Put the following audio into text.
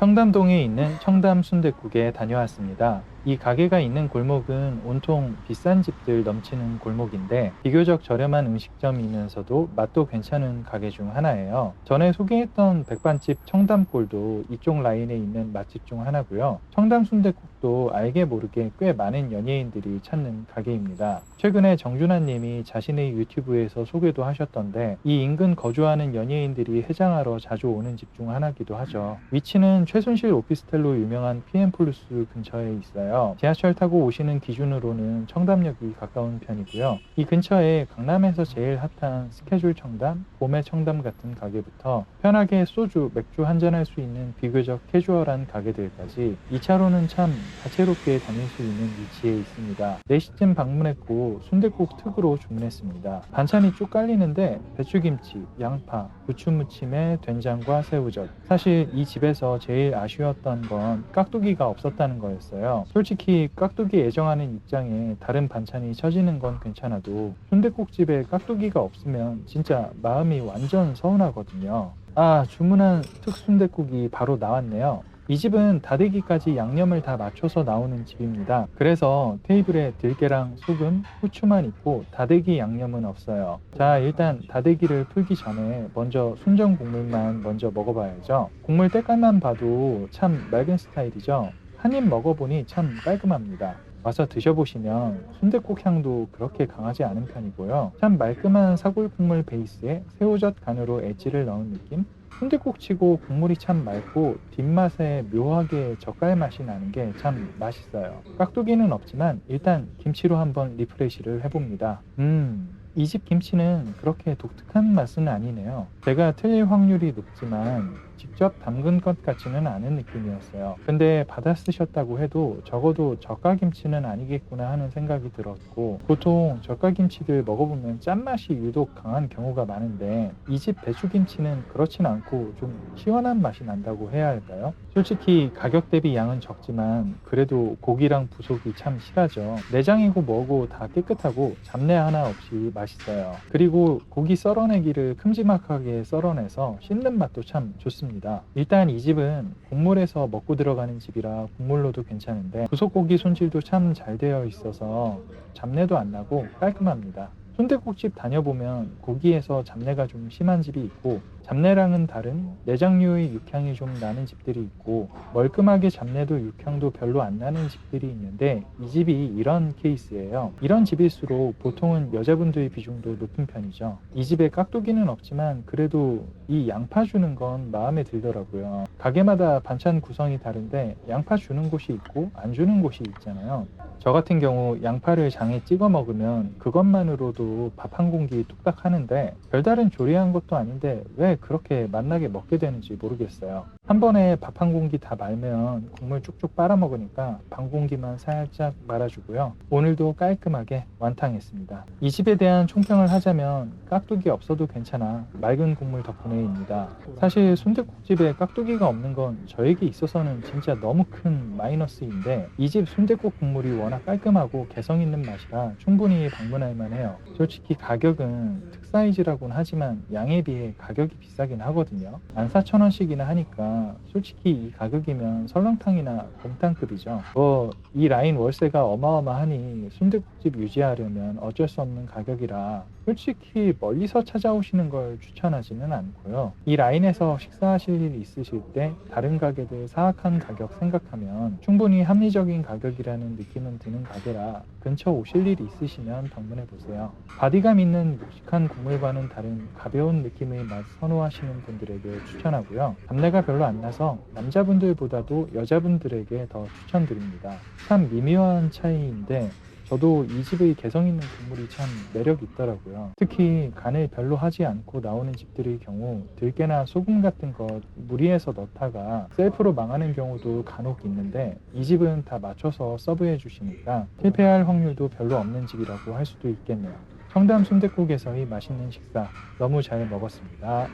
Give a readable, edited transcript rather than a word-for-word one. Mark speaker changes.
Speaker 1: 청담동에 있는 청담 순댓국에 다녀왔습니다. 이 가게가 있는 골목은 온통 비싼 집들 넘치는 골목인데 비교적 저렴한 음식점이면서도 맛도 괜찮은 가게 중 하나예요. 전에 소개했던 백반집 청담골도 이쪽 라인에 있는 맛집 중 하나고요. 청담 순댓국도 알게 모르게 꽤 많은 연예인들이 찾는 가게입니다. 최근에 정준하 님이 자신의 유튜브에서 소개도 하셨던데 이 인근 거주하는 연예인들이 해장하러 자주 오는 집 중 하나기도 하죠. 위치는 최순실 오피스텔로 유명한 PM플러스 근처에 있어요. 지하철 타고 오시는 기준으로는 청담역이 가까운 편이고요. 이 근처에 강남에서 제일 핫한 스케줄 청담, 봄의 청담 같은 가게부터 편하게 소주, 맥주 한잔할 수 있는 비교적 캐주얼한 가게들까지 2차로는 참 다채롭게 다닐 수 있는 위치에 있습니다. 4시쯤 방문했고 순댓국 특으로 주문했습니다. 반찬이 쭉 깔리는데 배추김치, 양파, 부추무침에 된장과 새우젓. 사실 이 집에서 제일 아쉬웠던 건 깍두기가 없었다는 거였어요. 솔직히 깍두기 애정하는 입장에 다른 반찬이 처지는 건 괜찮아도 순댓국집에 깍두기가 없으면 진짜 마음이 완전 서운하거든요. 주문한 특순댓국이 바로 나왔네요. 이 집은 다대기까지 양념을 다 맞춰서 나오는 집입니다. 그래서 테이블에 들깨랑 소금, 후추만 있고 다대기 양념은 없어요. 자, 일단 다대기를 풀기 전에 먼저 순정 국물만 먼저 먹어봐야죠. 국물 때깔만 봐도 참 맑은 스타일이죠. 한 입 먹어보니 참 깔끔합니다. 와서 드셔보시면 순댓국 향도 그렇게 강하지 않은 편이고요. 참 말끔한 사골 국물 베이스에 새우젓 간으로 엣지를 넣은 느낌? 순댓국치고 국물이 참 맑고 뒷맛에 묘하게 젓갈 맛이 나는 게 참 맛있어요. 깍두기는 없지만 일단 김치로 한번 리프레시를 해봅니다. 이 집 김치는 그렇게 독특한 맛은 아니네요. 제가 틀릴 확률이 높지만 직접 담근 것 같지는 않은 느낌이었어요. 근데 받아 쓰셨다고 해도 적어도 젓갈김치는 아니겠구나 하는 생각이 들었고, 보통 젓갈김치들 먹어보면 짠맛이 유독 강한 경우가 많은데 이 집 배추김치는 그렇진 않고 좀 시원한 맛이 난다고 해야 할까요? 솔직히 가격 대비 양은 적지만 그래도 고기랑 부속이 참 실하죠. 내장이고 뭐고 다 깨끗하고 잡내 하나 없이 맛있어요. 그리고 고기 썰어내기를 큼지막하게 썰어내서 씹는 맛도 참 좋습니다. 일단 이 집은 국물에서 먹고 들어가는 집이라 국물로도 괜찮은데 부속고기 손질도 참 잘 되어 있어서 잡내도 안 나고 깔끔합니다. 순댓국집 다녀보면 고기에서 잡내가 좀 심한 집이 있고 잡내랑은 다른 내장류의 육향이 좀 나는 집들이 있고 멀끔하게 잡내도 육향도 별로 안 나는 집들이 있는데 이 집이 이런 케이스예요. 이런 집일수록 보통은 여자분들의 비중도 높은 편이죠. 이 집에 깍두기는 없지만 그래도 이 양파 주는 건 마음에 들더라고요. 가게마다 반찬 구성이 다른데 양파 주는 곳이 있고 안 주는 곳이 있잖아요. 저 같은 경우 양파를 장에 찍어 먹으면 그것만으로도 밥 한 공기 뚝딱 하는데 별다른 조리한 것도 아닌데 왜 그렇게 맛나게 먹게 되는지 모르겠어요. 한 번에 밥 한 공기 다 말면 국물 쭉쭉 빨아 먹으니까 반 공기만 살짝 말아주고요. 오늘도 깔끔하게 완탕했습니다. 이 집에 대한 총평을 하자면 깍두기 없어도 괜찮아 맑은 국물 덕분에입니다. 사실 순댓국집에 깍두기가 없는 건 저에게 있어서는 진짜 너무 큰 마이너스인데 이 집 순댓국 국물이 워낙 깔끔하고 개성 있는 맛이라 충분히 방문할 만해요. 솔직히 가격은 특사이즈라고는 하지만 양에 비해 가격이 비싸긴 하거든요. 14,000원씩이나 하니까 솔직히 이 가격이면 설렁탕이나 곰탕급이죠. 이 라인 월세가 어마어마하니 순댓국집 유지하려면 어쩔 수 없는 가격이라 솔직히 멀리서 찾아오시는 걸 추천하지는 않고요. 이 라인에서 식사하실 일 있으실 때 다른 가게들 사악한 가격 생각하면 충분히 합리적인 가격이라는 느낌은 드는 가게라 근처 오실 일 있으시면 방문해 보세요. 바디감 있는 묵직한 국물과는 다른 가벼운 느낌의 맛 선호하시는 분들에게 추천하고요. 잡내가 별로 안 나서 남자분들보다도 여자분들에게 더 추천드립니다. 참 미묘한 차이인데 저도 이 집의 개성 있는 국물이 참 매력 있더라고요. 특히 간을 별로 하지 않고 나오는 집들의 경우 들깨나 소금 같은 것 무리해서 넣다가 셀프로 망하는 경우도 간혹 있는데 이 집은 다 맞춰서 서브해 주시니까 실패할 확률도 별로 없는 집이라고 할 수도 있겠네요. 청담 순댓국에서의 맛있는 식사 너무 잘 먹었습니다.